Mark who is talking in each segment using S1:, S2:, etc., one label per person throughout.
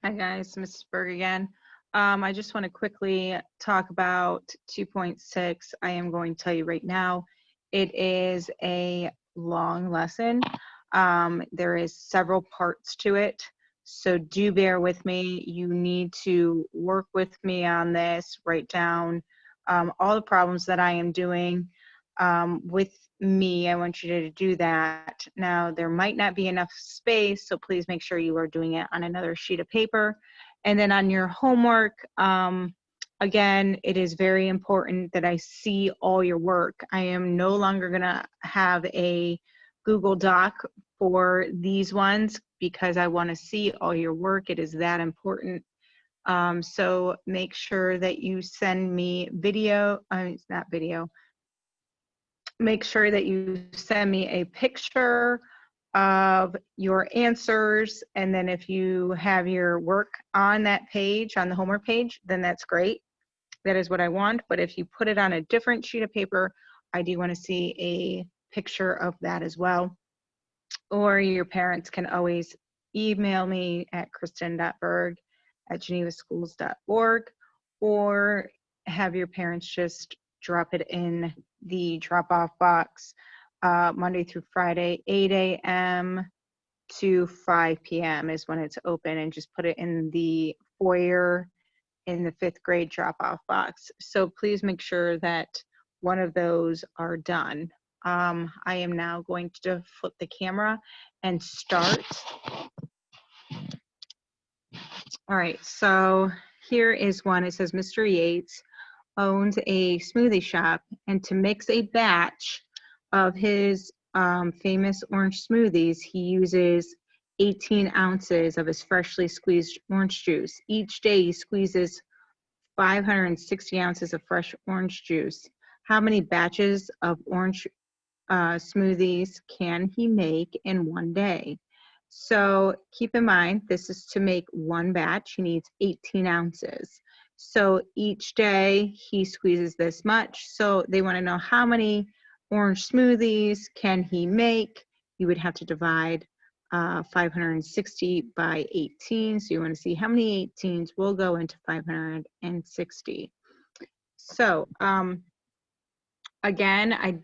S1: Hi guys, Mrs. Berg again. I just want to quickly talk about 2.6. I am going to tell you right now, it is a long lesson. There is several parts to it, so do bear with me. You need to work with me on this, write down all the problems that I am doing with me. I want you to do that. Now, there might not be enough space, so please make sure you are doing it on another sheet of paper. And then on your homework, again, it is very important that I see all your work. I am no longer going to have a Google Doc for these ones because I want to see all your work. It is that important. So make sure that you send me video, it's not video, make sure that you send me a picture of your answers, and then if you have your work on that page, on the homework page, then that's great. That is what I want. But if you put it on a different sheet of paper, I do want to see a picture of that as well. Or your parents can always email me at kristen.berg@genevaschools.org, or have your parents just drop it in the drop-off box Monday through Friday, 8 a.m. to 5 p.m. is when it's open, and just put it in the foyer in the 5th grade drop-off box. So please make sure that one of those are done. I am now going to flip the camera and start. All right, so here is one. It says Mr. Yates owns a smoothie shop, and to mix a batch of his famous orange smoothies, he uses 18 ounces of his freshly squeezed orange juice. Each day he squeezes 560 ounces of fresh orange juice. How many batches of orange smoothies can he make in one day? So keep in mind, this is to make one batch. He needs 18 ounces. So each day he squeezes this much. So they want to know how many orange smoothies can he make. You would have to divide 560 by 18. So you want to see how many 18s will go into 560. So again, I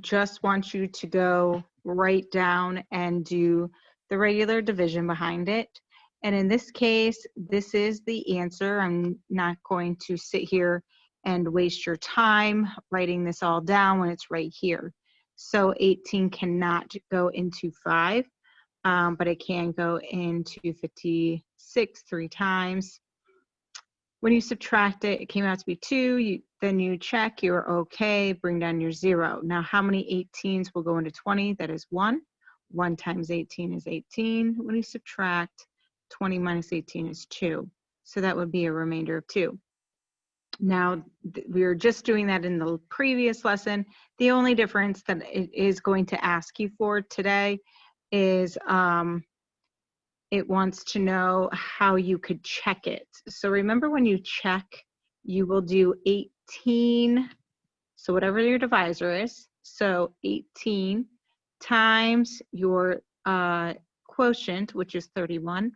S1: just want you to go write down and do the regular division behind it. And in this case, this is the answer. I'm not going to sit here and waste your time writing this all down when it's right here. So 18 cannot go into 5, but it can go into 56 3 times. When you subtract it, it came out to be 2. Then you check, you're okay, bring down your 0. Now, how many 18s will go into 20? That is 1. 1 times 18 is 18. When you subtract, 20 minus 18 is 2. So that would be a remainder of 2. Now, we were just doing that in the previous lesson. The only difference that it is going to ask you for today is it wants to know how you could check it. So remember, when you check, you will do 18, so whatever your divisor is, so 18 times your quotient, which is 31.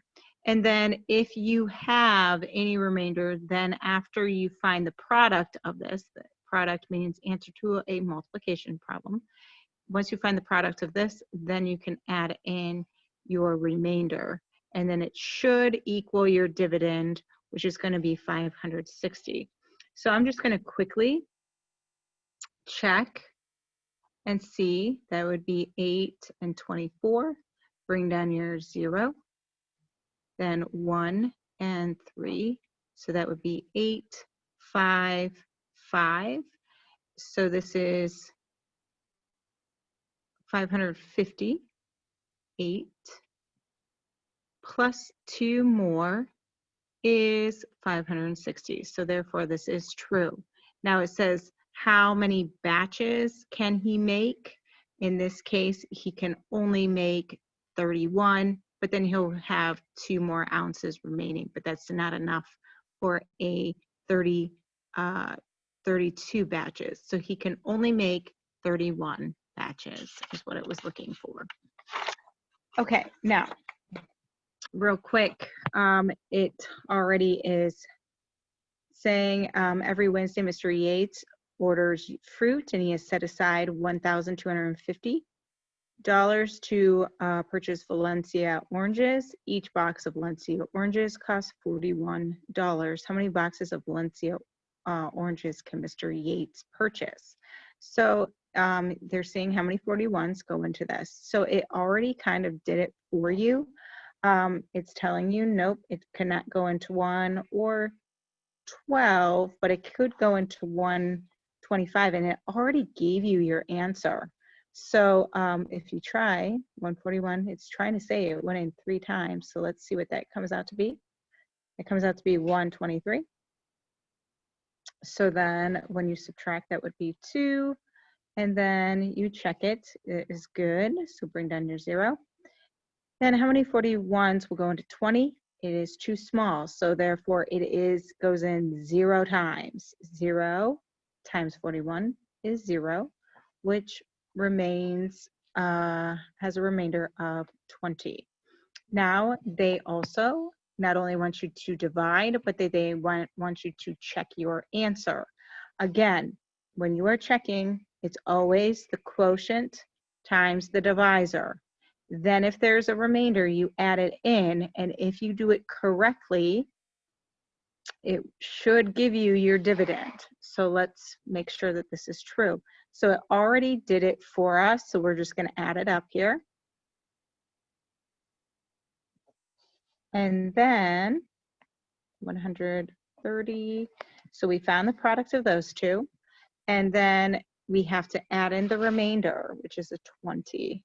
S1: And then if you have any remainder, then after you find the product of this, the product means answer to a multiplication problem. Once you find the product of this, then you can add in your remainder, and then it should equal your dividend, which is going to be 560. So I'm just going to quickly check and see. That would be 8 and 24. Bring down your 0. Then 1 and 3. So that would be 8, 5, 5. So this is 558 plus 2 more is 560. So therefore, this is true. Now it says, how many batches can he make? In this case, he can only make 31, but then he'll have 2 more ounces remaining, but that's not enough for a 32 batches. So he can only make 31 batches is what it was looking for. Okay, now, real quick, it already is saying every Wednesday, Mr. Yates orders fruit, and he has set aside $1,250 to purchase Valencia oranges. Each box of Valencia oranges costs $41. How many boxes of Valencia oranges can Mr. Yates purchase? So they're saying how many 41s go into this. So it already kind of did it for you. It's telling you, nope, it cannot go into 1 or 12, but it could go into 125, and it already gave you your answer. So if you try 141, it's trying to say it went in 3 times. So let's see what that comes out to be. It comes out to be 123. So then when you subtract, that would be 2. And then you check it. It is good. So bring down your 0. Then how many 41s will go into 20? It is too small. So therefore it goes in 0 times. 0 times 41 is 0, which remains, has a remainder of 20. Now they also not only want you to divide, but they want you to check your answer. Again, when you are checking, it's always the quotient times the divisor. Then if there's a remainder, you add it in, and if you do it correctly, it should give you your dividend. So let's make sure that this is true. So it already did it for us, so we're just going to add it up here. And then 130. So we found the product of those two. And then we have to add in the remainder, which is a 20.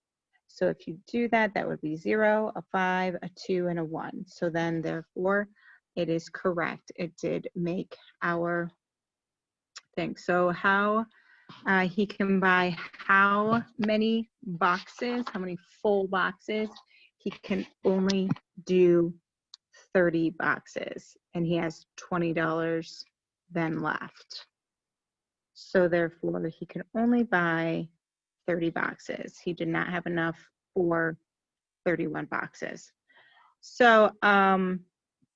S1: So if you do that, that would be 0, a 5, a 2, and a 1. So then therefore, it is correct. It did make our thing. So how he can buy how many boxes, how many full boxes? He can only do 30 boxes, and he has $20 then left. So therefore, he can only buy 30 boxes. He did not have enough for 31 boxes. So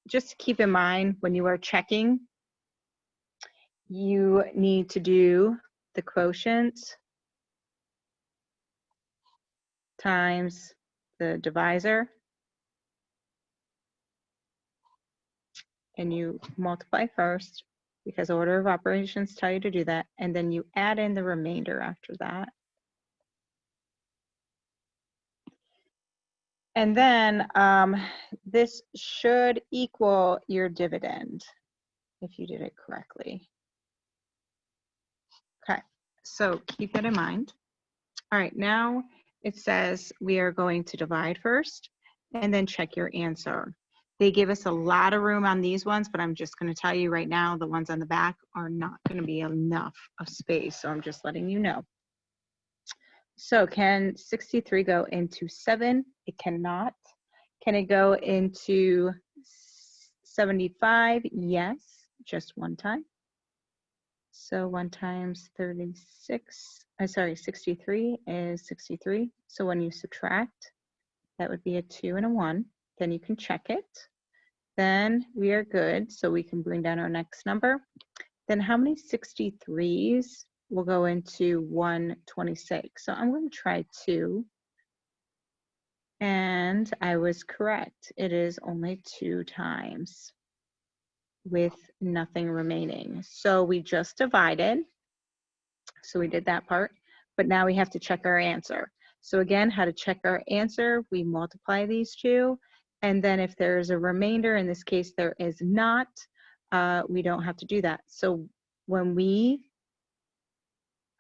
S1: just keep in mind when you are checking, you need to do the quotient times the divisor, and you multiply first because order of operations tell you to do that, and then you add in the remainder after that. And then this should equal your dividend if you did it correctly. Okay, so keep that in mind. All right, now it says we are going to divide first and then check your answer. They give us a lot of room on these ones, but I'm just going to tell you right now, the ones on the back are not going to be enough of space, so I'm just letting you know. So can 63 go into 7? It cannot. Can it go into 75? Yes, just one time. So 1 times 36, 63 is 63. So when you subtract, that would be a 2 and a 1. Then you can check it. Then we are good. So we can bring down our next number. Then how many 63s will go into 126? So I'm going to try 2. And I was correct. It is only 2 times with nothing remaining. So we just divided. So we did that part, but now we have to check our answer. So again, how to check our answer, we multiply these two, and then if there is a remainder, in this case there is not, we don't have to do that. So when we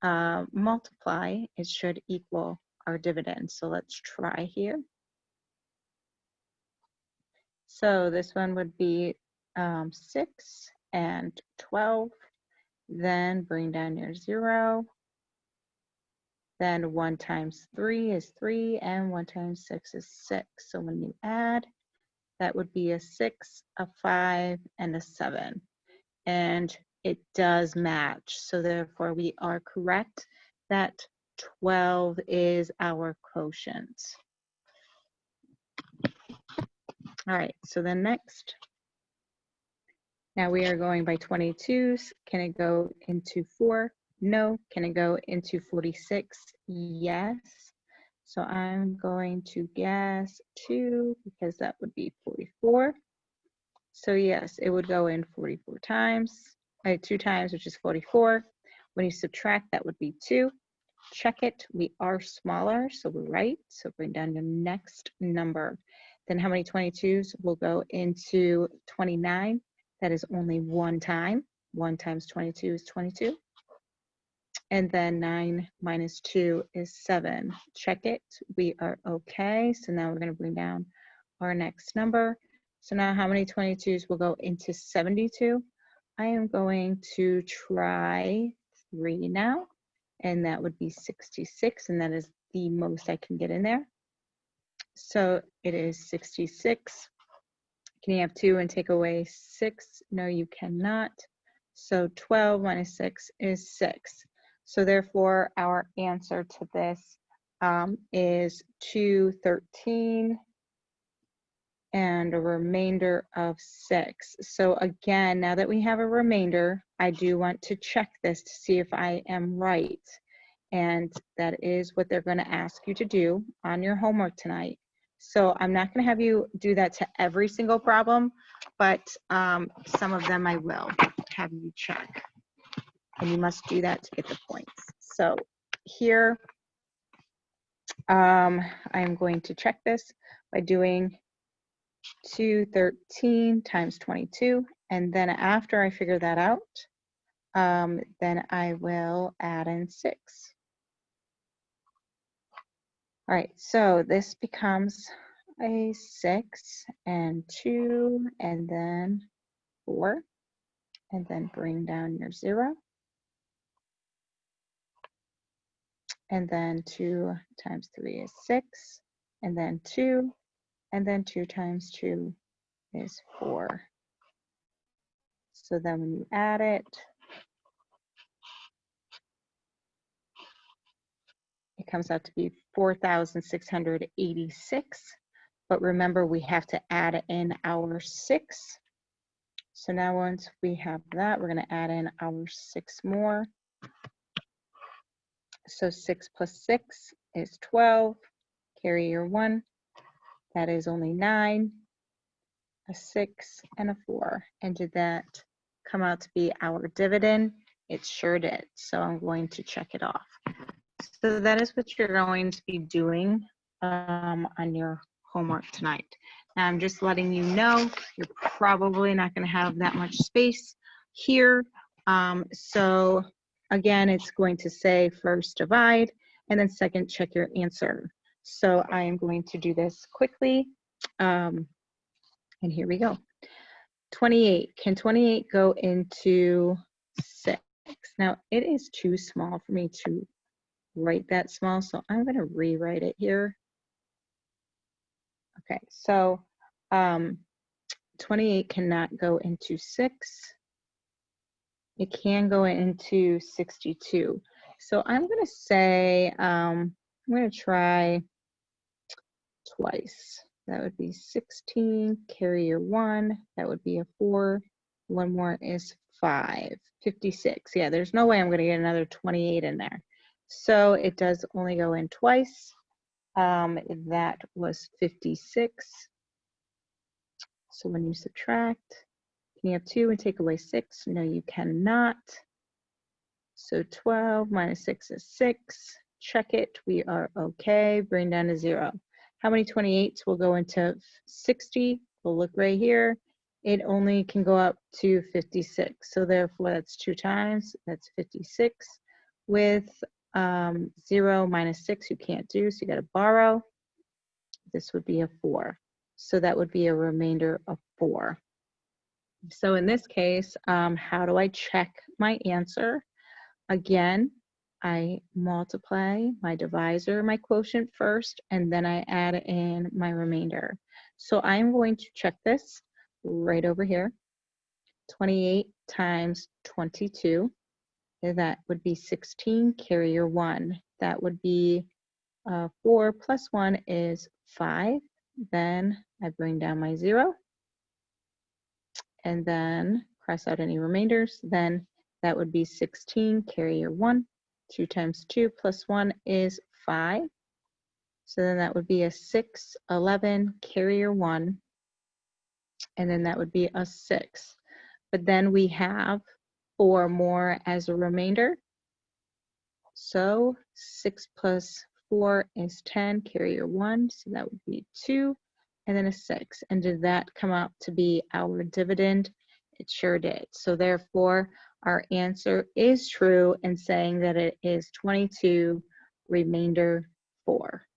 S1: multiply, it should equal our dividend. So let's try here. So this one would be 6 and 12. Then bring down your 0. Then 1 times 3 is 3, and 1 times 6 is 6. So when you add, that would be a 6, a 5, and a 7. And it does match. So therefore, we are correct that 12 is our quotient. All right, so then next, now we are going by 22s. Can it go into 4? No. Can it go into 46? Yes. So I'm going to guess 2 because that would be 44. So yes, it would go in 44 times, 2 times, which is 44. When you subtract, that would be 2. Check it. We are smaller, so we're right. So bring down your next number. Then how many 22s will go into 29? That is only 1 time. 1 times 22 is 22. And then 9 minus 2 is 7. Check it. We are okay. So now we're going to bring down our next number. So now how many 22s will go into 72? I am going to try 3 now, and that would be 66, and that is the most I can get in there. So it is 66. Can you have 2 and take away 6? No, you cannot. So 12 minus 6 is 6. So therefore, our answer to this is 213 and a remainder of 6. So again, now that we have a remainder, I do want to check this to see if I am right. And that is what they're going to ask you to do on your homework tonight. So I'm not going to have you do that to every single problem, but some of them I will have you check. And you must do that to get the points. So here, I am going to check this by doing 213 times 22. And then after I figure that out, then I will add in 6. All right, so this becomes a 6 and 2 and then 4, and then bring down your 0. And then 2 times 3 is 6, and then 2, and then 2 times 2 is 4. So then when you add it, it comes out to be 4,686. But remember, we have to add in our 6. So now once we have that, we're going to add in our 6 more. So 6 plus 6 is 12. Carry your 1. That is only 9. A 6 and a 4. And did that come out to be our dividend? It sure did. So I'm going to check it off. So that is what you're going to be doing on your homework tonight. Now I'm just letting you know you're probably not going to have that much space here. So again, it's going to say first divide, and then second check your answer. So I am going to do this quickly. And here we go. 28. Can 28 go into 6? Now it is too small for me to write that small, so I'm going to rewrite it here. Okay, so 28 cannot go into 6. It can go into 62. So I'm going to say, I'm going to try twice. That would be 16, carry your 1. That would be a 4. 1 more is 5. 56. Yeah, there's no way I'm going to get another 28 in there. So it does only go in twice. That was 56. So when you subtract, can you have 2 and take away 6? No, you cannot. So 12 minus 6 is 6. Check it. We are okay. Bring down to 0. How many 28s will go into 60? We'll look right here. It only can go up to 56. So therefore, that's 2 times. That's 56. With 0 minus 6, you can't do, so you got to borrow. This would be a 4. So that would be a remainder of 4. So in this case, how do I check my answer? Again, I multiply my divisor, my quotient first, and then I add in my remainder. So I'm going to check this right over here. 28 times 22, that would be 16, carry your 1. That would be 4 plus 1 is 5. then I bring down my 0, and then cross out any remainders. Then that would be 16, carry your 1. 2 times 2 plus 1 is 5. So then that would be a 6, 11, carry your 1, and then that would be a 6. But then we have 4 more as a remainder. So 6 plus 4 is 10, carry your 1, so that would be 2, and then a 6. And did that come out to be our dividend? It sure did. So therefore, our answer is true in saying that it is 22, remainder 4.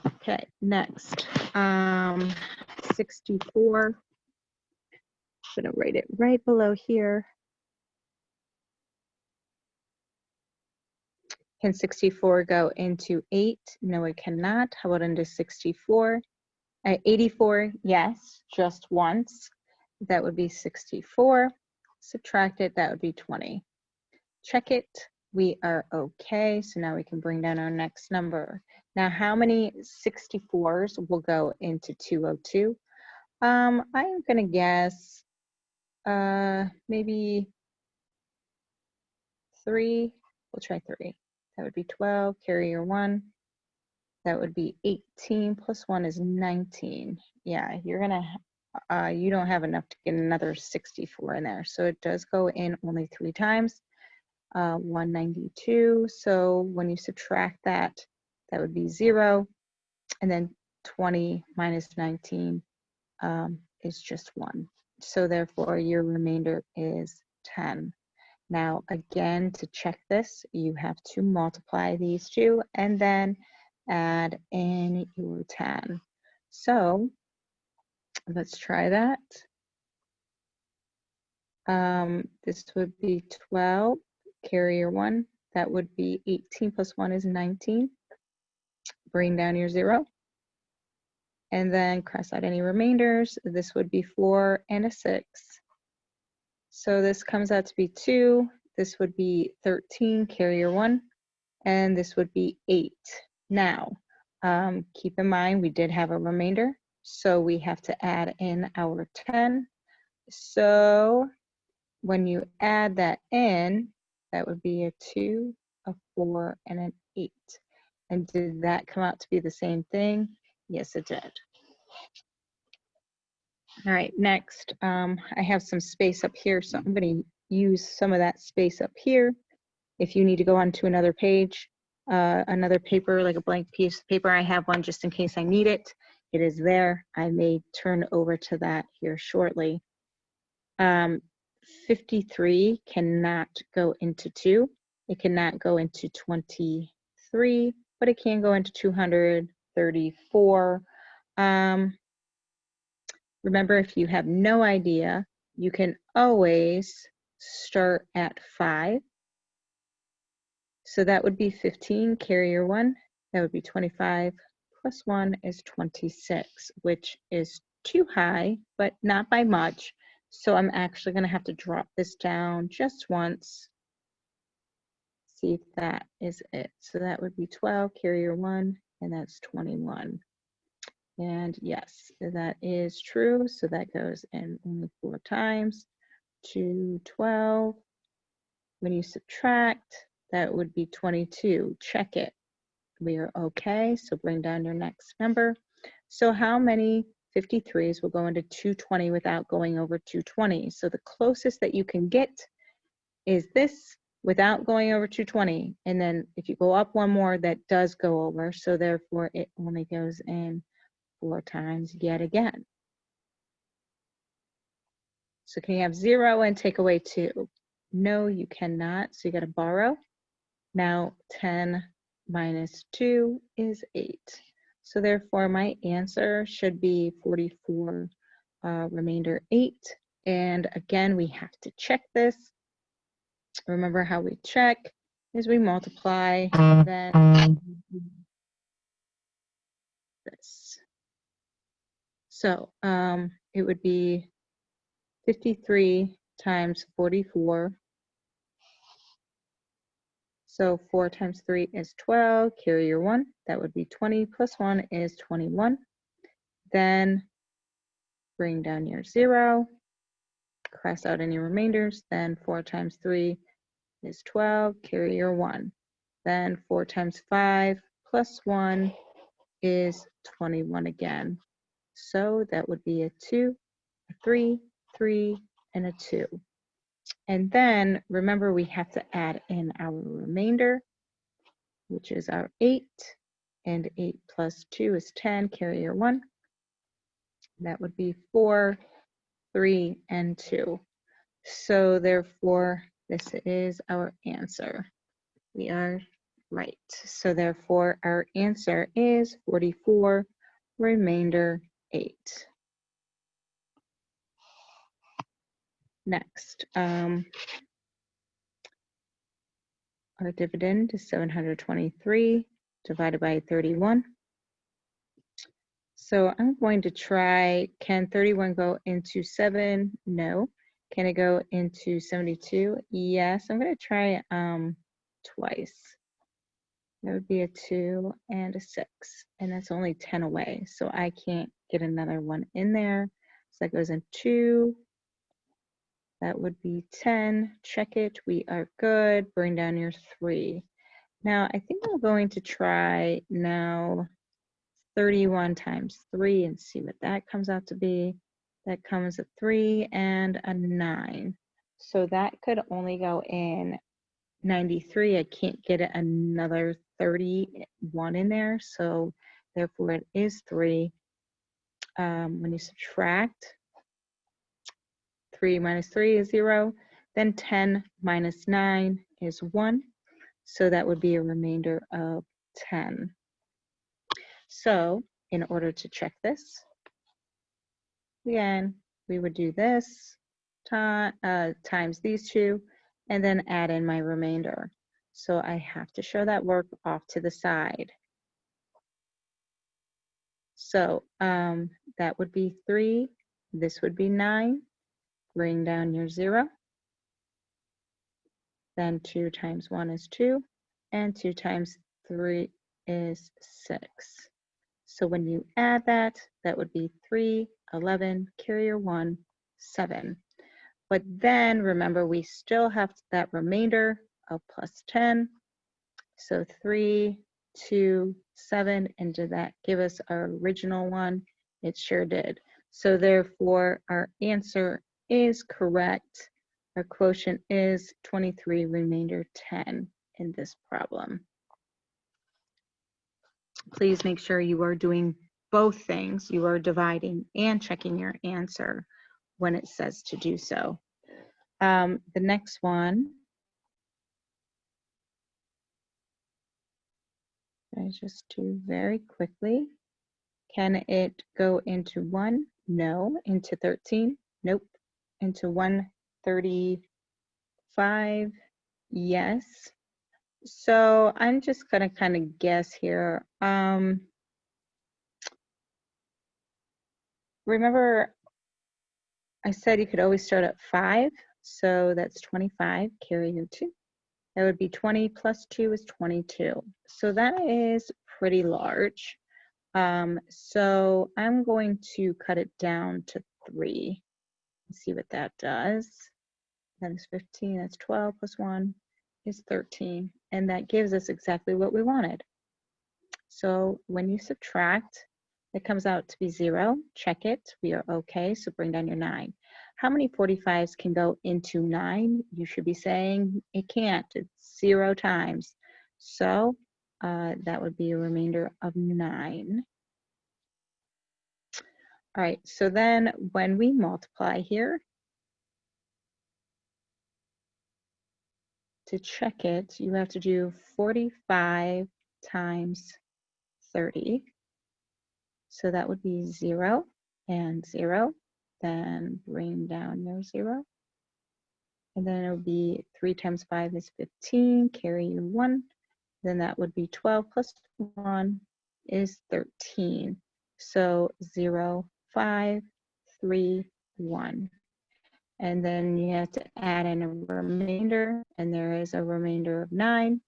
S1: Okay, next, 64. I'm gonna write it right below here. Can 64 go into 8? No, it cannot. How about into 64? 84, yes, just once. That would be 64. Subtract it, that would be 20. Check it, we are okay. So now we can bring down our next number. Now, how many 64s will go into 202? I'm gonna guess maybe 3. We'll try 3. That would be 12, carry your 1. That would be 18 plus 1 is 19. Yeah, you're gonna, you don't have enough to get another 64 in there. So it does go in only 3 times, 192. So when you subtract that, that would be 0. And then 20 minus 19 is just 1. So therefore your remainder is 10. Now again, to check this, you have to multiply these two and then add in your 10. So let's try that. This would be 12, carry your 1. That would be 18 plus 1 is 19. Bring down your 0. And then cross out any remainders. This would be 4 and a 6. So this comes out to be 2. This would be 13, carry your 1. And this would be 8. Now, keep in mind we did have a remainder, so we have to add in our 10. So when you add that in, that would be a 2, a 4, and an 8. And did that come out to be the same thing? Yes, it did. All right, next, I have some space up here, so I'm going to use some of that space up here. If you need to go on to another page, another paper, like a blank piece of paper, I have one just in case I need it. It is there. I may turn over to that here shortly. 53 cannot go into 2. It cannot go into 23, but it can go into 234. Remember, if you have no idea, you can always start at 5. So that would be 15, carry your 1. That would be 25 plus 1 is 26, which is too high, but not by much. So I'm actually going to have to drop this down just once. See if that is it. So that would be 12, carry your 1, and that's 21. And yes, that is true. So that goes in only 4 times to 12. When you subtract, that would be 22. Check it. We are okay. So bring down your next number. So how many 53s will go into 220 without going over 220? So the closest that you can get is this without going over 220. And then if you go up one more, that does go over. So therefore, it only goes in 4 times yet again. So can you have 0 and take away 2? No, you cannot. So you got to borrow. Now 10 minus 2 is 8. So therefore, my answer should be 44, remainder 8. And again, we have to check this. Remember how we check is we multiply, then this. So it would be 53 times 44. So 4 times 3 is 12, carry your 1, that would be 20, plus 1 is 21. Then bring down your 0, cross out any remainders, then 4 times 3 is 12, carry your 1. Then 4 times 5 plus 1 is 21 again. So that would be a 2, a 3, 3, and a 2. And then remember we have to add in our remainder, which is our 8. And 8 plus 2 is 10, carry your 1. That would be 4, 3, and 2. So therefore, this is our answer. We are right. So therefore, our answer is 44, remainder 8. Next, our dividend is 723 divided by 31. So I'm going to try, can 31 go into 7? No. Can it go into 72? Yes. I'm going to try twice. That would be a 2 and a 6, and that's only 10 away, so I can't get another one in there. So that goes in 2. That would be 10. Check it. We are good. Bring down your 3. Now, I think I'm going to try now 31 times 3 and see what that comes out to be. That comes a 3 and a 9. So that could only go in 93. I can't get another 31 in there, so therefore it is 3. When you subtract, 3 minus 3 is 0. Then 10 minus 9 is 1. So that would be a remainder of 10. So in order to check this, again, we would do this times these two, and then add in my remainder. So I have to show that work off to the side. So that would be 3. This would be 9. Bring down your 0. Then 2 times 1 is 2. And 2 times 3 is 6. So when you add that, that would be 3, 11, carry your 1, 7. But then remember, we still have that remainder of plus 10. So 3, 2, 7, and did that give us our original one? It sure did. So therefore, our answer is correct. Our quotient is 23, remainder 10 in this problem. Please make sure you are doing both things. You are dividing and checking your answer when it says to do so. The next one, I just do very quickly. Can it go into 1? No. Into 13? Nope. Into 135? Yes. So I'm just gonna kind of guess here. Remember, I said you could always start at 5, so that's 25, carry your 2. That would be 20 plus 2 is 22. So that is pretty large. So I'm going to cut it down to 3 and see what that does. That is 15, that's 12 plus 1 is 13. And that gives us exactly what we wanted. So when you subtract, it comes out to be 0. Check it. We are okay. So bring down your 9. How many 45s can go into 9? You should be saying it can't. It's 0 times. So that would be a remainder of 9. All right. So then when we multiply here, to check it, you have to do 45 times 30. So that would be 0 and 0. Then bring down your 0. And then it would be 3 times 5 is 15, carry your 1. Then that would be 12 plus 1 is 13. So 0, 5, 3, 1. And then you have to add in a remainder, and there is a remainder of 9.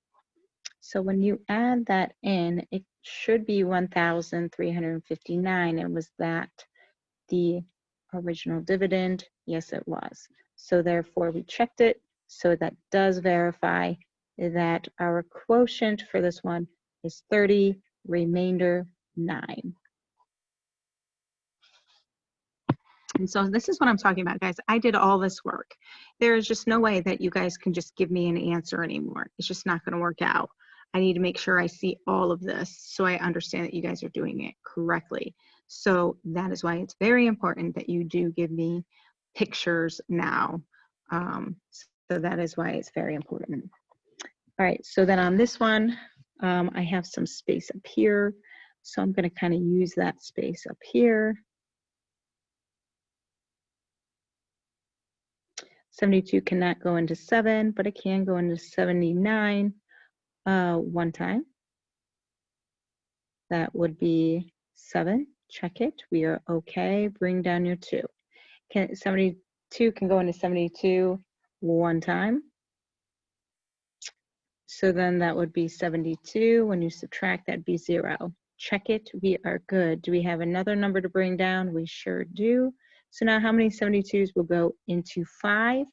S1: So when you add that in, it should be 1,359. And was that the original dividend? Yes, it was. So therefore we checked it. So that does verify that our quotient for this one is 30, remainder 9. And so this is what I'm talking about, guys. I did all this work. There is just no way that you guys can just give me an answer anymore. It's just not going to work out. I need to make sure I see all of this so I understand that you guys are doing it correctly. So that is why it's very important that you do give me pictures now. So that is why it's very important. All right, so then on this one, I have some space up here. So I'm going to kind of use that space up here. 72 cannot go into 7, but it can go into 79 one time. That would be 7. Check it. We are okay. Bring down your 2. 72 can go into 72 one time. So then that would be 72. When you subtract, that'd be 0. Check it. We are good. Do we have another number to bring down? We sure do. So now how many 72s will go into 5?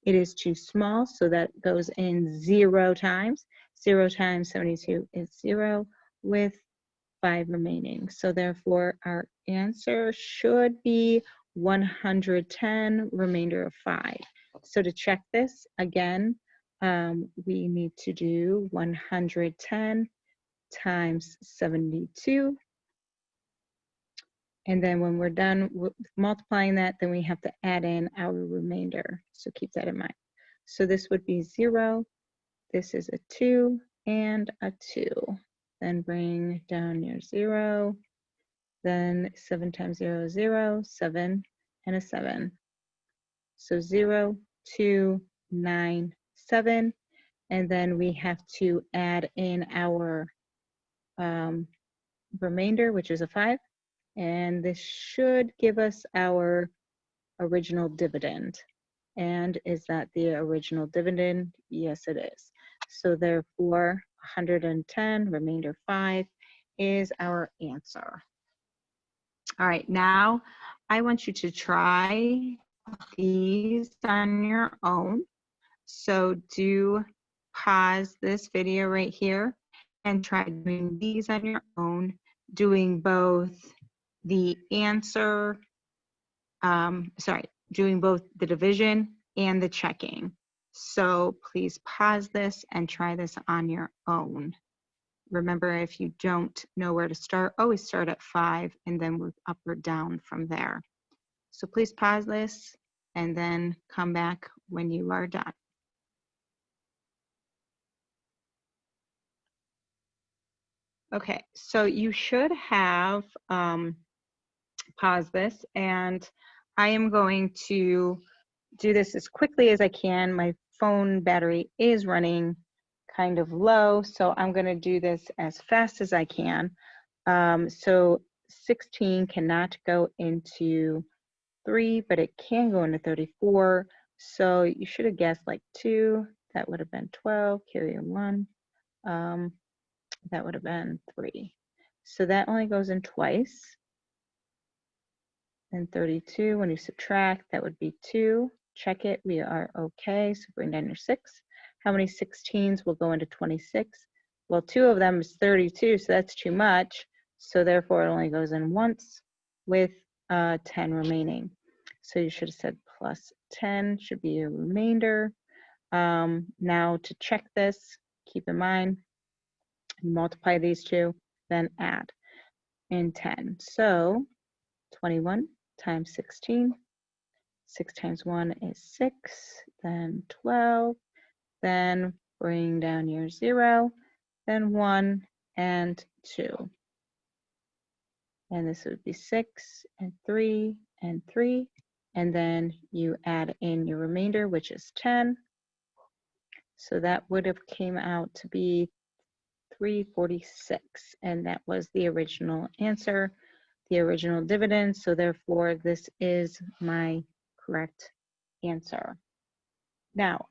S1: It is too small, so that goes in 0 times. 0 times 72 is 0 with 5 remaining. So therefore our answer should be 110, remainder of 5. So to check this again, we need to do 110 times 72. And then when we're done with multiplying that, then we have to add in our remainder. So keep that in mind. So this would be 0. This is a 2 and a 2. Then bring down your 0. Then 7 times 0 is 0, 7, and a 7. So 0, 2, 9, 7. And then we have to add in our remainder, which is a 5. And this should give us our original dividend. And is that the original dividend? Yes, it is. So therefore, 110, remainder 5 is our answer. All right, now I want you to try these on your own. So do pause this video right here and try doing these on your own, doing both the answer, doing both the division and the checking. So please pause this and try this on your own. Remember, if you don't know where to start, always start at 5 and then move up or down from there. So please pause this and then come back when you are done. Okay, so you should have paused this, and I am going to do this as quickly as I can. My phone battery is running kind of low, so I'm going to do this as fast as I can. So 16 cannot go into 3, but it can go into 34. So you should have guessed like 2. That would have been 12. Carry a 1. That would have been 3. So that only goes in twice. And 32, when you subtract, that would be 2. Check it. We are okay. So bring down your 6. How many 16s will go into 26? Well, 2 of them is 32, so that's too much. So therefore, it only goes in once with 10 remaining. So you should have said plus 10 should be your remainder. Now to check this, keep in mind, multiply these two, then add in 10. So 21 times 16. 6 times 1 is 6, then 12, then bring down your 0, then 1 and 2. And this would be 6 and 3 and 3. And then you add in your remainder, which is 10. So that would have came out to be 346. And that was the original answer, the original dividend. So therefore, this is my correct answer. Now,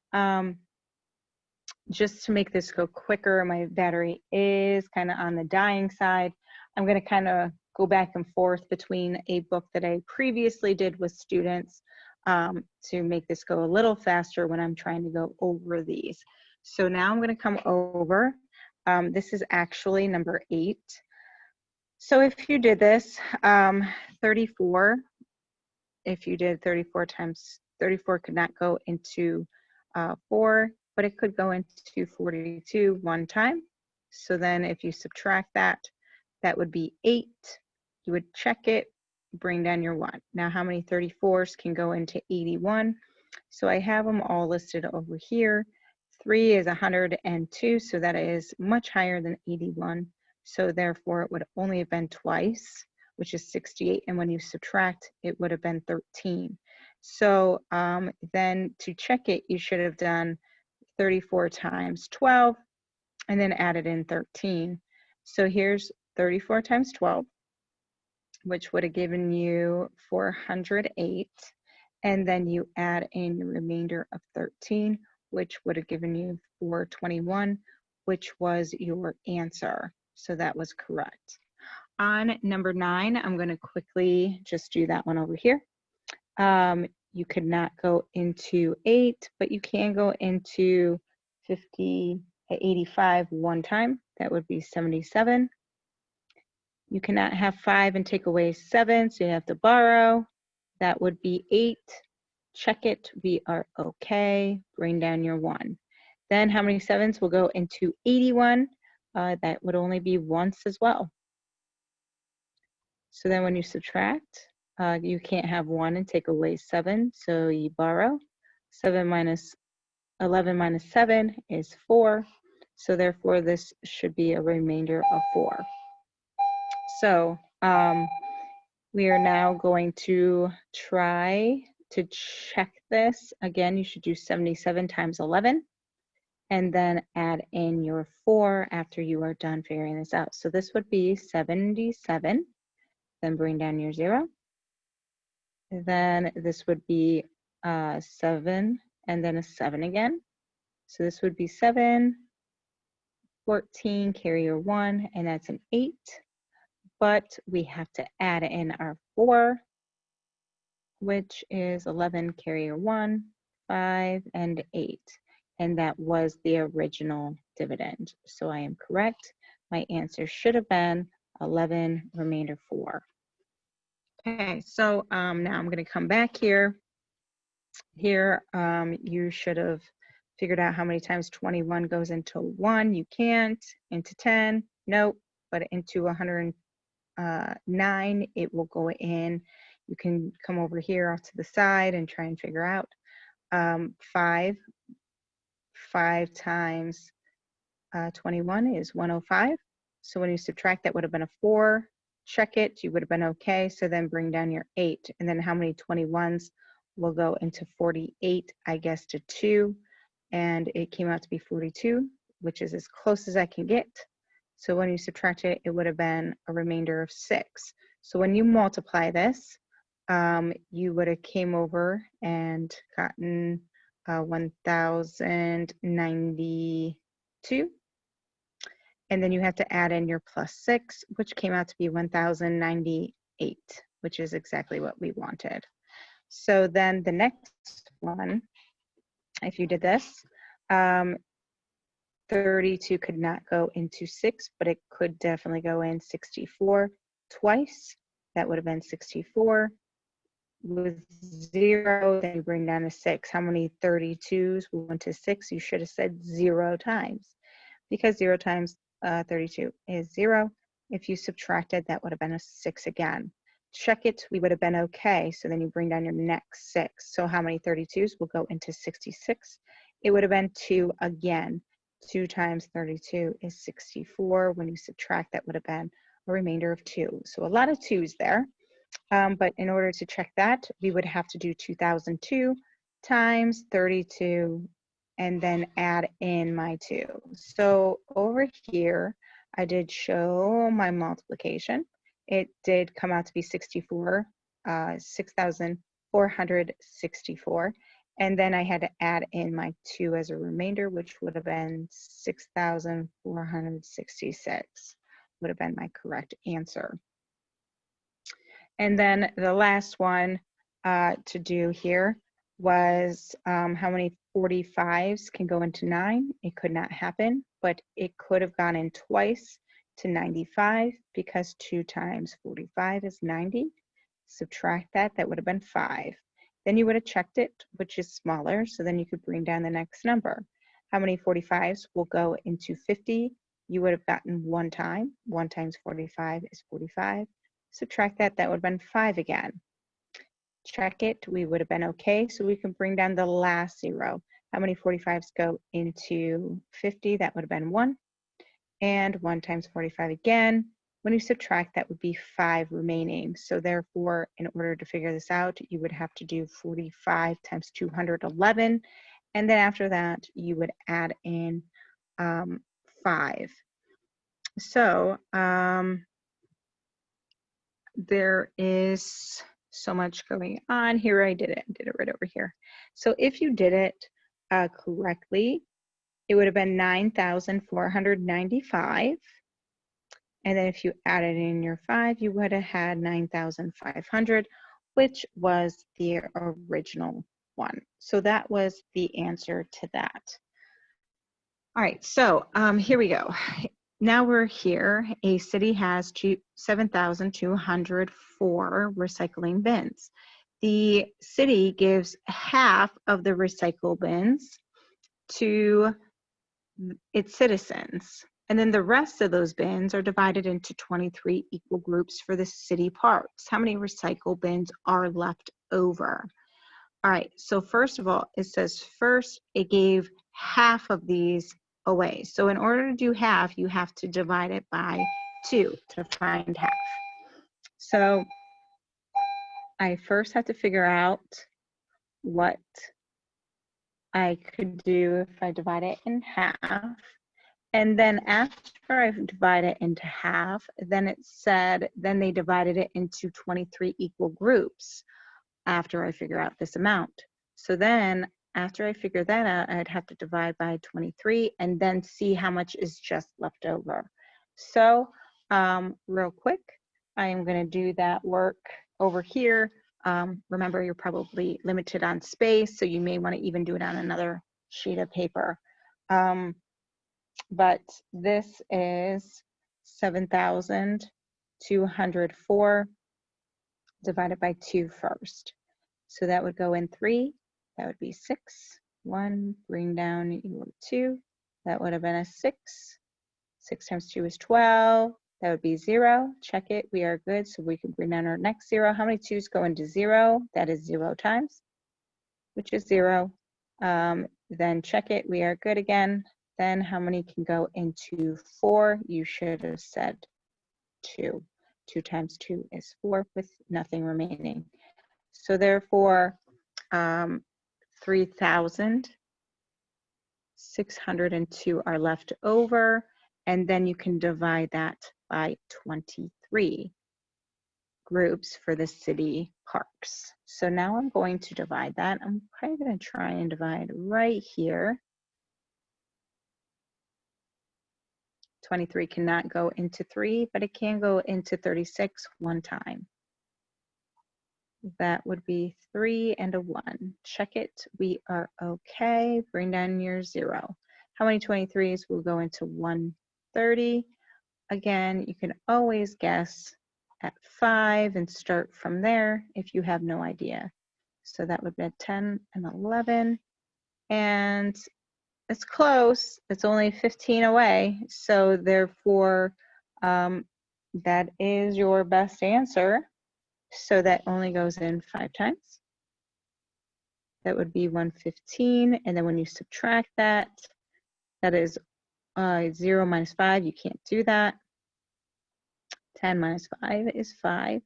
S1: just to make this go quicker, my battery is kind of on the dying side. I'm going to kind of go back and forth between a book that I previously did with students to make this go a little faster when I'm trying to go over these. So now I'm going to come over. This is actually number 8. So if you did this, 34, if you did 34 times 34 could not go into 4, but it could go into 42 one time. So then if you subtract that, that would be 8. You would check it, bring down your 1. Now how many 34s can go into 81? So I have them all listed over here. 3 is 102, so that is much higher than 81. So therefore it would only have been twice, which is 68, and when you subtract, it would have been 13. So then to check it, you should have done 34 times 12, and then added in 13. So here's 34 times 12, which would have given you 408, and then you add in your remainder of 13, which would have given you 421, which was your answer. So that was correct. On number 9, I'm going to quickly just do that one over here. You could not go into 8, but you can go into 85 one time. That would be 77. You cannot have 5 and take away 7, so you have to borrow. That would be 8. Check it. We are okay. Bring down your 1. Then how many 7s will go into 81? That would only be once as well. So then when you subtract, you can't have 1 and take away 7, so you borrow. 11 minus 7 is 4. So therefore this should be a remainder of 4. So we are now going to try to check this. Again, you should do 77 times 11 and then add in your 4 after you are done figuring this out. So this would be 77. Then bring down your 0. Then this would be 7 and then a 7 again. So this would be 7, 14, carry your 1, and that's an 8. But we have to add in our 4, which is 11, carry your 1, 5, and 8. And that was the original dividend. So I am correct. My answer should have been 11, remainder 4. Okay, so now I'm going to come back here. Here, you should have figured out how many times 21 goes into 1. You can't. Into 10, nope. But into 109, it will go in. You can come over here off to the side and try and figure out 5 times 21 is 105. So when you subtract, that would have been a 4. Check it, you would have been okay. So then bring down your 8. And then how many 21s will go into 48? I guess to 2. And it came out to be 42, which is as close as I can get. So when you subtract it, it would have been a remainder of 6. So when you multiply this, you would have came over and gotten 1,092. And then you have to add in your plus 6, which came out to be 1,098, which is exactly what we wanted. So then the next one, if you did this, 32 could not go into 6, but it could definitely go in 64 twice. That would have been 64. With 0, then you bring down a 6. How many 32s will go into 6? You should have said 0 times, because 0 times 32 is 0. If you subtracted, that would have been a 6 again. Check it, we would have been okay. So then you bring down your next 6. So how many 32s will go into 66? It would have been 2 again. 2 times 32 is 64. When you subtract, that would have been a remainder of 2. So a lot of 2's there. But in order to check that, we would have to do 2002 times 32 and then add in my 2. So over here, I did show my multiplication. It did come out to be 6,464. And then I had to add in my 2 as a remainder, which would have been 6,466 would have been my correct answer. And then the last one to do here was how many 45s can go into 9. It could not happen, but it could have gone in twice to 95 because 2 times 45 is 90. Subtract that, that would have been 5. Then you would have checked it, which is smaller, so then you could bring down the next number. How many 45s will go into 50? You would have gotten 1 time. 1 times 45 is 45. Subtract that, that would have been 5 again. Check it, we would have been okay, so we can bring down the last 0. How many 45s go into 50? That would have been 1. And 1 times 45 again. When you subtract, that would be 5 remaining. So therefore, in order to figure this out, you would have to do 45 times 211. And then after that, you would add in 5. So there is so much going on here. I did it right over here. So if you did it correctly, it would have been 9,495. And then if you added in your 5, you would have had 9,500, which was the original one. So that was the answer to that. All right, so here we go. Now we're here. A city has 7,204 recycling bins. The city gives half of the recycle bins to its citizens. And then the rest of those bins are divided into 23 equal groups for the city parks. How many recycle bins are left over? All right, so first of all, it says first it gave half of these away. So in order to do half, you have to divide it by 2 to find half. So I first have to figure out what I could do if I divide it in half. And then after I divide it into half, then it said, then they divided it into 23 equal groups after I figure out this amount. So then after I figure that out, I'd have to divide by 23 and then see how much is just left over. So real quick, I am going to do that work over here. Remember, you're probably limited on space, so you may want to even do it on another sheet of paper. But this is 7,204 divided by 2 first. So that would go in 3. That would be 6. 1, bring down your 2. That would have been a 6. 6 times 2 is 12. That would be 0. Check it. We are good. So we can bring down our next 0. How many 2's go into 0? That is 0 times, which is 0. Then check it. We are good again. Then how many can go into 4? You should have said 2. 2 times 2 is 4 with nothing remaining. So therefore, 3,602 are left over, and then you can divide that by 23 groups for the city parks. So now I'm going to divide that. I'm probably going to try and divide right here. 23 cannot go into 3, but it can go into 36 one time. That would be 3 and a 1. Check it. We are okay. Bring down your 0. How many 23s will go into 130? Again, you can always guess at 5 and start from there if you have no idea. So that would be 10 and 11. And it's close. It's only 15 away. So therefore, that is your best answer. So that only goes in 5 times. That would be 115. And then when you subtract that, that is 0 minus 5. You can't do that. 10 minus 5 is 5.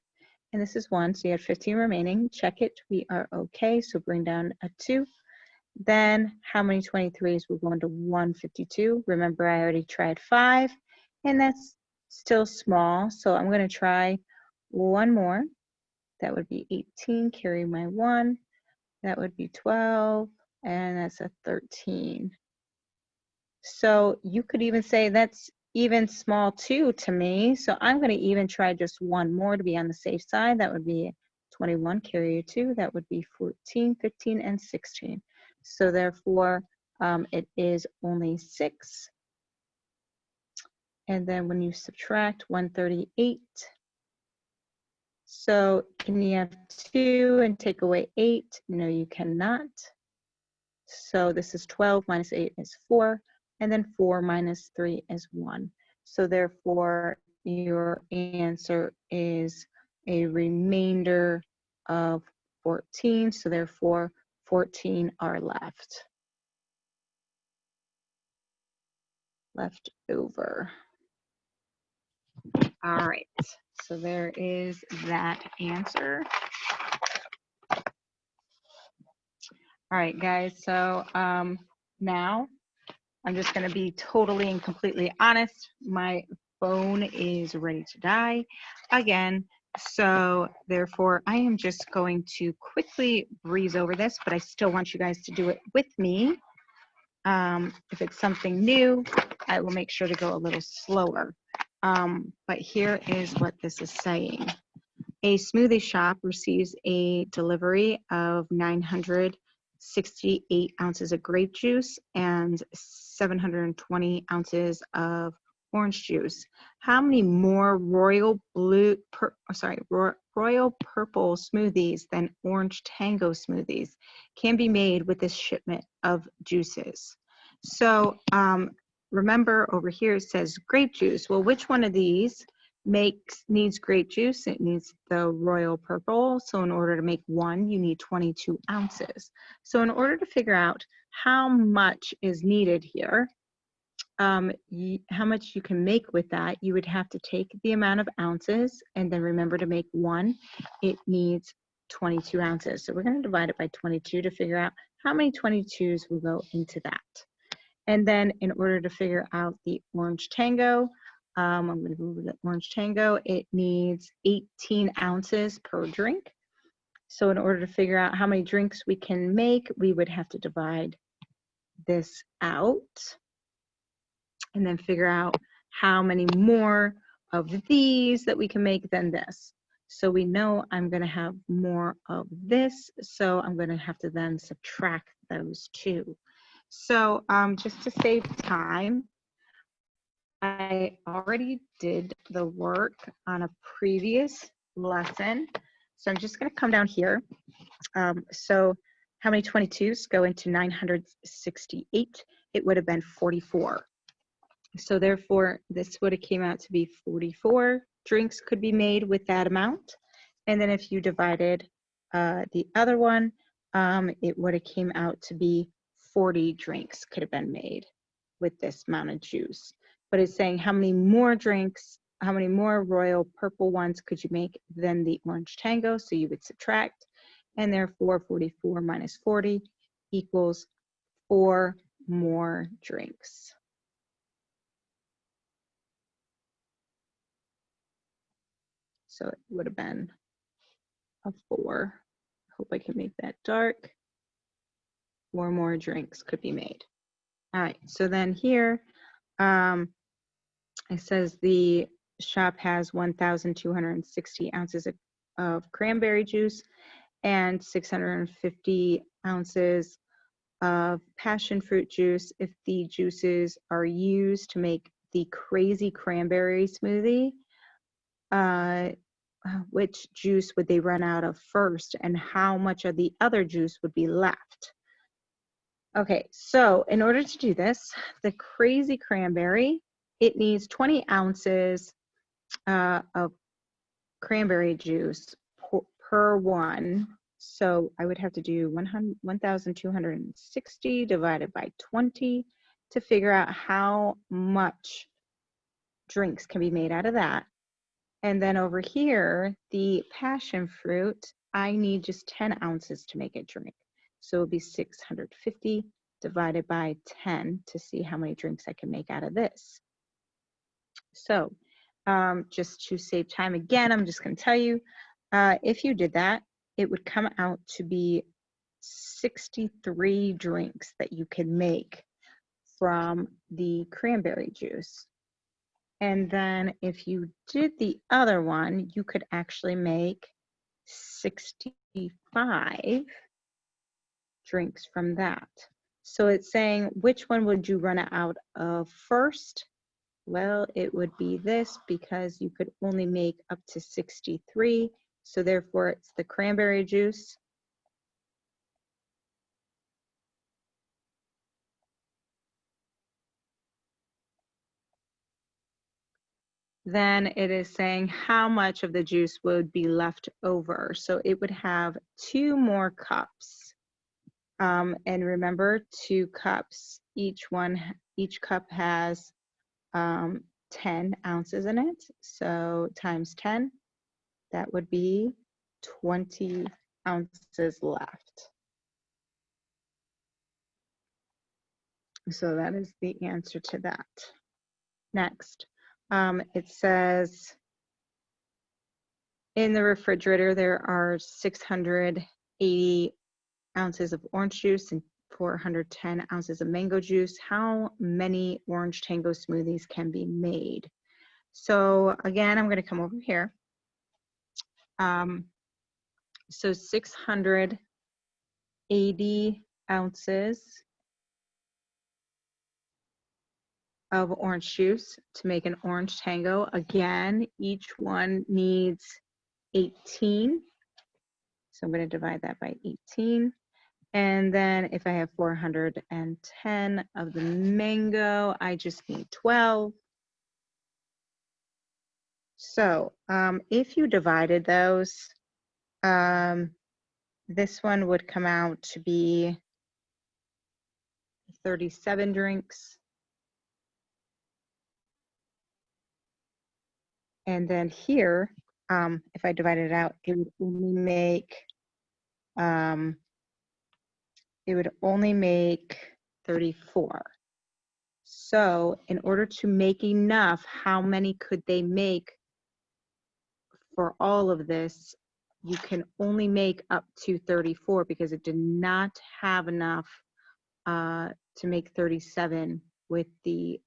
S1: And this is 1. So you have 15 remaining. Check it. We are okay. So bring down a 2. Then how many 23s will go into 152? Remember, I already tried 5. And that's still small. So I'm going to try one more. That would be 18, carry my 1. That would be 12, and that's a 13. So you could even say that's even small too to me. So I'm going to even try just one more to be on the safe side. That would be 21, carry a 2. That would be 14, 15, and 16. So therefore, it is only 6. And then when you subtract 138, so can you have 2 and take away 8? No, you cannot. So this is 12 minus 8 is 4, and then 4 minus 3 is 1. So therefore, your answer is a remainder of 14. So therefore, 14 are left over. All right, so there is that answer. All right, guys, so now I'm just going to be totally and completely honest. My phone is ready to die again. So therefore, I am just going to quickly breeze over this, but I still want you guys to do it with me. If it's something new, I will make sure to go a little slower. But here is what this is saying. A smoothie shop receives a delivery of 968 ounces of grape juice and 720 ounces of orange juice. How many more royal purple smoothies than orange tango smoothies can be made with this shipment of juices? So remember over here it says grape juice. Well, which one of these needs grape juice? It needs the royal purple. So in order to make one, you need 22 ounces. So in order to figure out how much is needed here, how much you can make with that, you would have to take the amount of ounces, and then remember to make one, it needs 22 ounces. So we're going to divide it by 22 to figure out how many 22s will go into that. And then in order to figure out the orange tango, I'm going to move the orange tango. It needs 18 ounces per drink. So in order to figure out how many drinks we can make, we would have to divide this out and then figure out how many more of these that we can make than this. So we know I'm going to have more of this. So I'm going to have to then subtract those two. So just to save time, I already did the work on a previous lesson. So I'm just going to come down here. So how many 22s go into 968? It would have been 44. So therefore, this would have came out to be 44 drinks could be made with that amount. And then if you divided the other one, it would have came out to be 40 drinks could have been made with this amount of juice. But it's saying how many more drinks, how many more royal purple ones could you make than the orange tango? So you would subtract, and therefore 44 minus 40 equals 4 more drinks. So it would have been a 4. Hope I can make that dark. 4 more drinks could be made. All right, so then here, it says the shop has 1,260 ounces of cranberry juice and 650 ounces of passion fruit juice. If the juices are used to make the crazy cranberry smoothie, which juice would they run out of first, and how much of the other juice would be left? Okay, so in order to do this, the crazy cranberry, it needs 20 ounces of cranberry juice per one. So I would have to do 1,260 divided by 20 to figure out how much drinks can be made out of that. And then over here, the passion fruit, I need just 10 ounces to make a drink. So it would be 650 divided by 10 to see how many drinks I can make out of this. So just to save time again, I'm just going to tell you, if you did that, it would come out to be 63 drinks that you can make from the cranberry juice. And then if you did the other one, you could actually make 65 drinks from that. So it's saying, which one would you run out of first? Well, it would be this, because you could only make up to 63. So therefore it's the cranberry juice. Then it is saying how much of the juice would be left over. So it would have 2 more cups. And remember, 2 cups, each cup has 10 ounces in it. So times 10, that would be 20 ounces left. So that is the answer to that. Next, it says in the refrigerator there are 680 ounces of orange juice and 410 ounces of mango juice. How many orange tango smoothies can be made? So again, I'm going to come over here. So 680 ounces of orange juice to make an orange tango. Again, each one needs 18. So I'm going to divide that by 18. And then if I have 410 of the mango, I just need 12. So if you divided those, this one would come out to be 37 drinks. And then here, if I divided it out, it would only make 34. So in order to make enough, how many could they make for all of this? You can only make up to 34 because it did not have enough to make 37 with the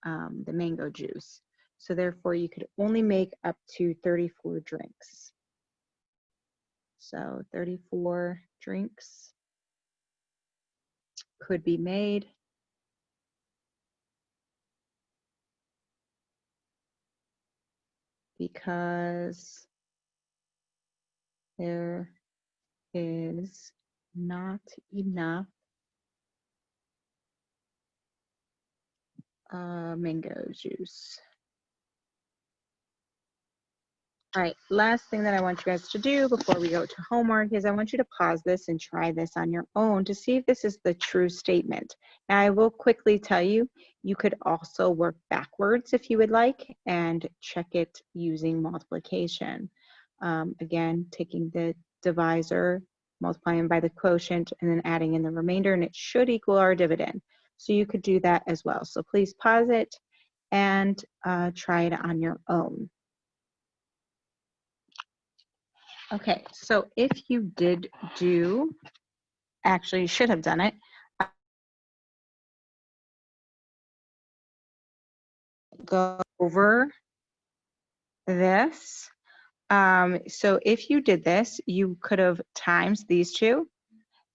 S1: mango juice. So therefore you could only make up to 34 drinks. So 34 drinks could be made. Because there is not enough mango juice. All right, last thing that I want you guys to do before we go to homework is I want you to pause this and try this on your own to see if this is the true statement. Now I will quickly tell you, you could also work backwards if you would like and check it using multiplication. Again, taking the divisor, multiplying by the quotient, and then adding in the remainder, and it should equal our dividend. So you could do that as well. So please pause it and try it on your own. Okay, so if you did do, actually you should have done it, go over this. So if you did this, you could have times these two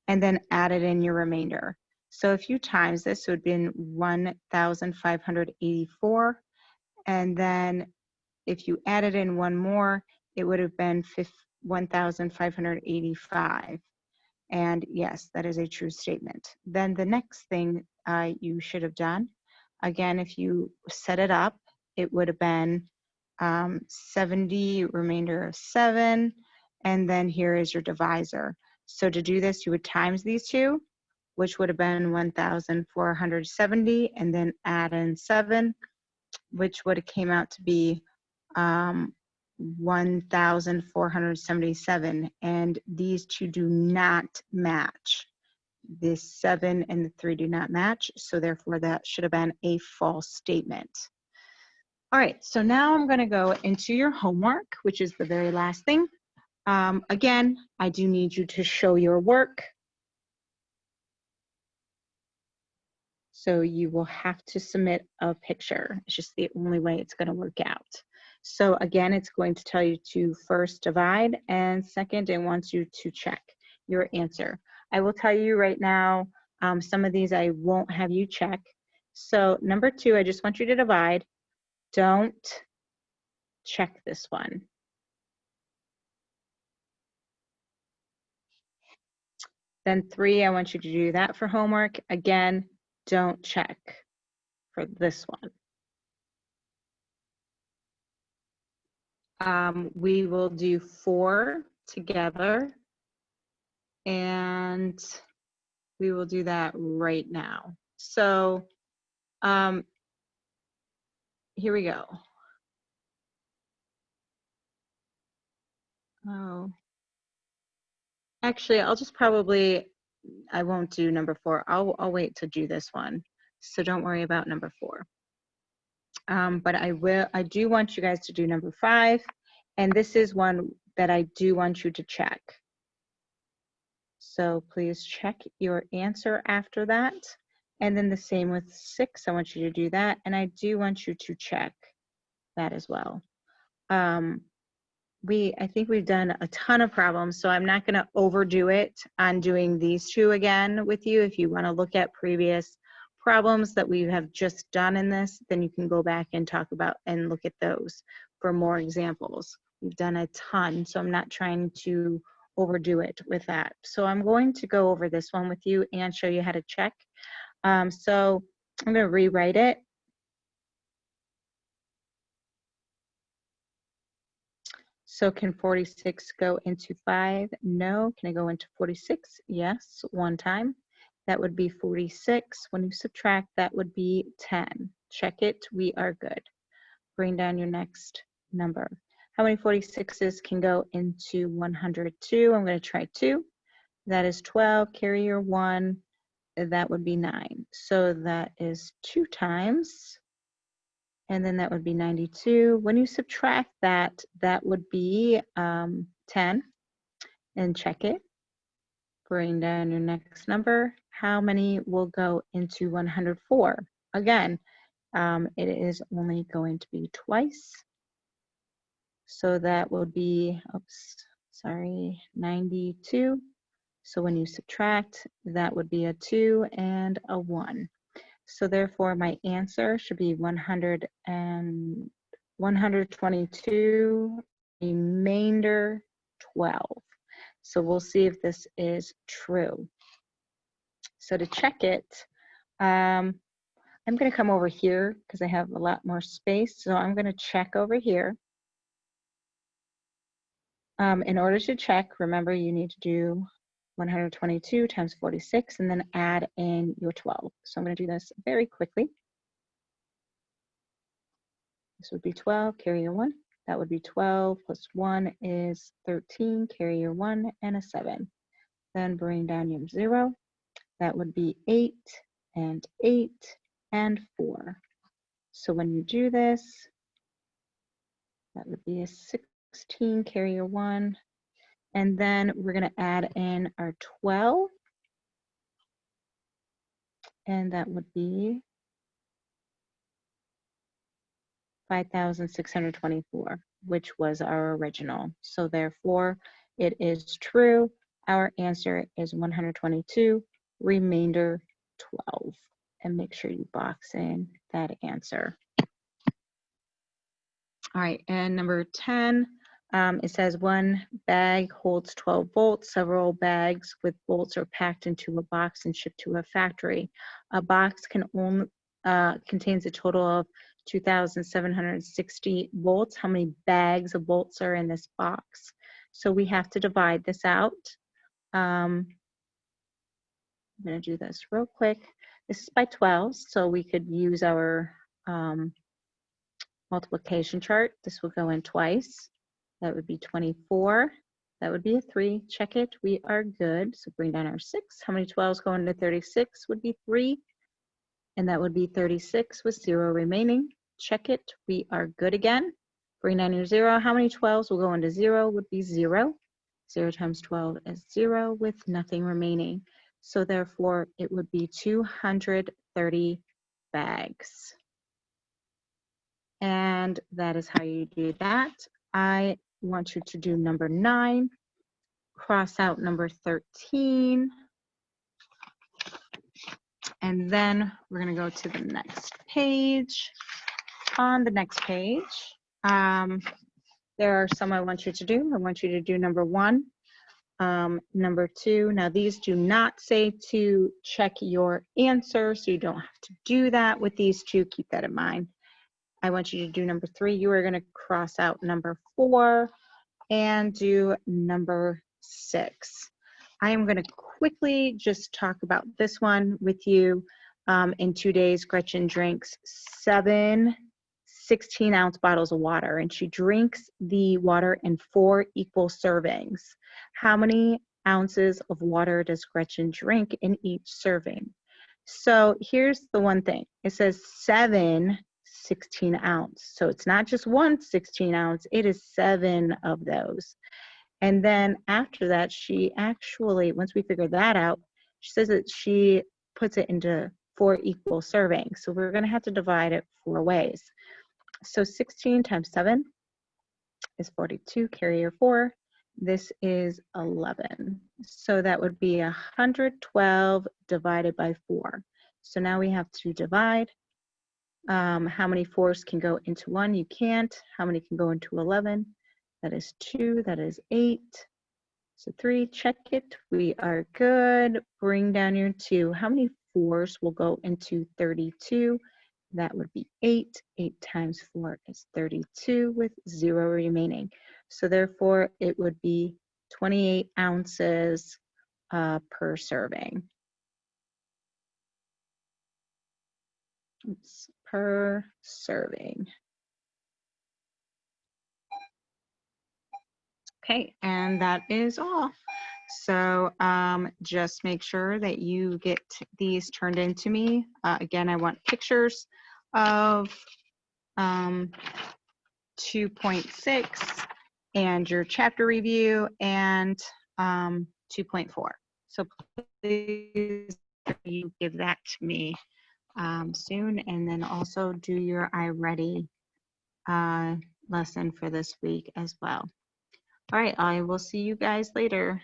S1: and then added in your remainder. So if you times this, it would have been 1,584. And then if you added in one more, it would have been 1,585. And yes, that is a true statement. Then the next thing you should have done, again, if you set it up, it would have been 70 remainder of 7, and then here is your divisor. So to do this, you would times these two, which would have been 1,470, and then add in 7, which would have came out to be 1,477, and these two do not match. This 7 and the 3 do not match, so therefore that should have been a false statement. All right, so now I'm going to go into your homework, which is the very last thing. Again, I do need you to show your work. So you will have to submit a picture. It's just the only way it's going to work out. So again, it's going to tell you to first divide, and second, it wants you to check your answer. I will tell you right now, some of these I won't have you check. So number 2, I just want you to divide. Don't check this one. Then 3, I want you to do that for homework. Again, don't check for this one. We will do 4 together, and we will do that right now. So here we go. Oh, actually, I'll just probably, I won't do number 4. I'll wait to do this one. So don't worry about number 4. But I do want you guys to do number 5. And this is one that I do want you to check. So please check your answer after that. And then the same with 6, I want you to do that. And I do want you to check that as well. I think we've done a ton of problems, so I'm not going to overdo it on doing these 2 again with you. If you want to look at previous problems that we have just done in this, then you can go back and talk about and look at those for more examples. We've done a ton, so I'm not trying to overdo it with that. So I'm going to go over this one with you and show you how to check. So I'm going to rewrite it. So can 46 go into 5? No. Can I go into 46? Yes, 1 time. That would be 46. When you subtract, that would be 10. Check it. We are good. Bring down your next number. How many 46s can go into 102? I'm going to try 2. That is 12. Carry your 1. That would be 9. So that is 2 times. And then that would be 92. When you subtract that, that would be 10. And check it. Bring down your next number. How many will go into 104? Again, it is only going to be twice. So that would be, 92. So when you subtract, that would be a 2 and a 1. So therefore, my answer should be 122, remainder 12. So we'll see if this is true. So to check it, I'm going to come over here because I have a lot more space. So I'm going to check over here. In order to check, remember you need to do 122 times 46 and then add in your 12. So I'm going to do this very quickly. This would be 12, carry your 1. That would be 12 plus 1 is 13, carry your 1 and a 7. Then bring down your 0. That would be 8 and 8 and 4. So when you do this, that would be a 16, carry your 1. And then we're going to add in our 12. And that would be 5,624, which was our original. So therefore, it is true. Our answer is 122, remainder 12. And make sure you box in that answer. All right, and number 10, it says 1 bag holds 12 bolts. Several bags with bolts are packed into a box and shipped to a factory. A box can only contains a total of 2,760 bolts. How many bags of bolts are in this box? So we have to divide this out. I'm going to do this real quick. This is by 12, so we could use our multiplication chart. This will go in twice. That would be 24. That would be a 3. Check it. We are good. So bring down our 6. How many 12s go into 36? Would be 3. And that would be 36 with 0 remaining. Check it. We are good again. Bring down your 0. How many 12s will go into 0? Would be 0. 0 times 12 is 0 with nothing remaining. So therefore, it would be 230 bags. And that is how you do that. I want you to do number 9, cross out number 13, and then we're going to go to the next page. On the next page, there are some I want you to do. I want you to do number 1, number 2. Now these do not say to check your answer, so you don't have to do that with these two. Keep that in mind. I want you to do number 3. You are going to cross out number 4 and do number 6. I am going to quickly just talk about this one with you. In 2 days, Gretchen drinks 7 16-ounce bottles of water, and she drinks the water in 4 equal servings. How many ounces of water does Gretchen drink in each serving? So here's the one thing. It says 7 16-ounce. So it's not just 1 16-ounce, it is 7 of those. And then after that, she actually, once we figure that out, she says that she puts it into 4 equal servings. So we're going to have to divide it 4 ways. So 16 times 7 is 42, carry your 4. This is 11. So that would be 112 divided by 4. So now we have to divide. How many 4s can go into 1? You can't. How many can go into 11? That is 2. That is 8. So 3, check it. We are good. Bring down your 2. How many 4s will go into 32? That would be 8. 8 times 4 is 32 with 0 remaining. So therefore, it would be 28 ounces per serving. It's per serving. Okay, and that is all. So just make sure that you get these turned into me. Again, I want pictures of 2.6 and your chapter review and 2.4. So please you give that to me soon, and then also do your iReady lesson for this week as well. All right, I will see you guys later.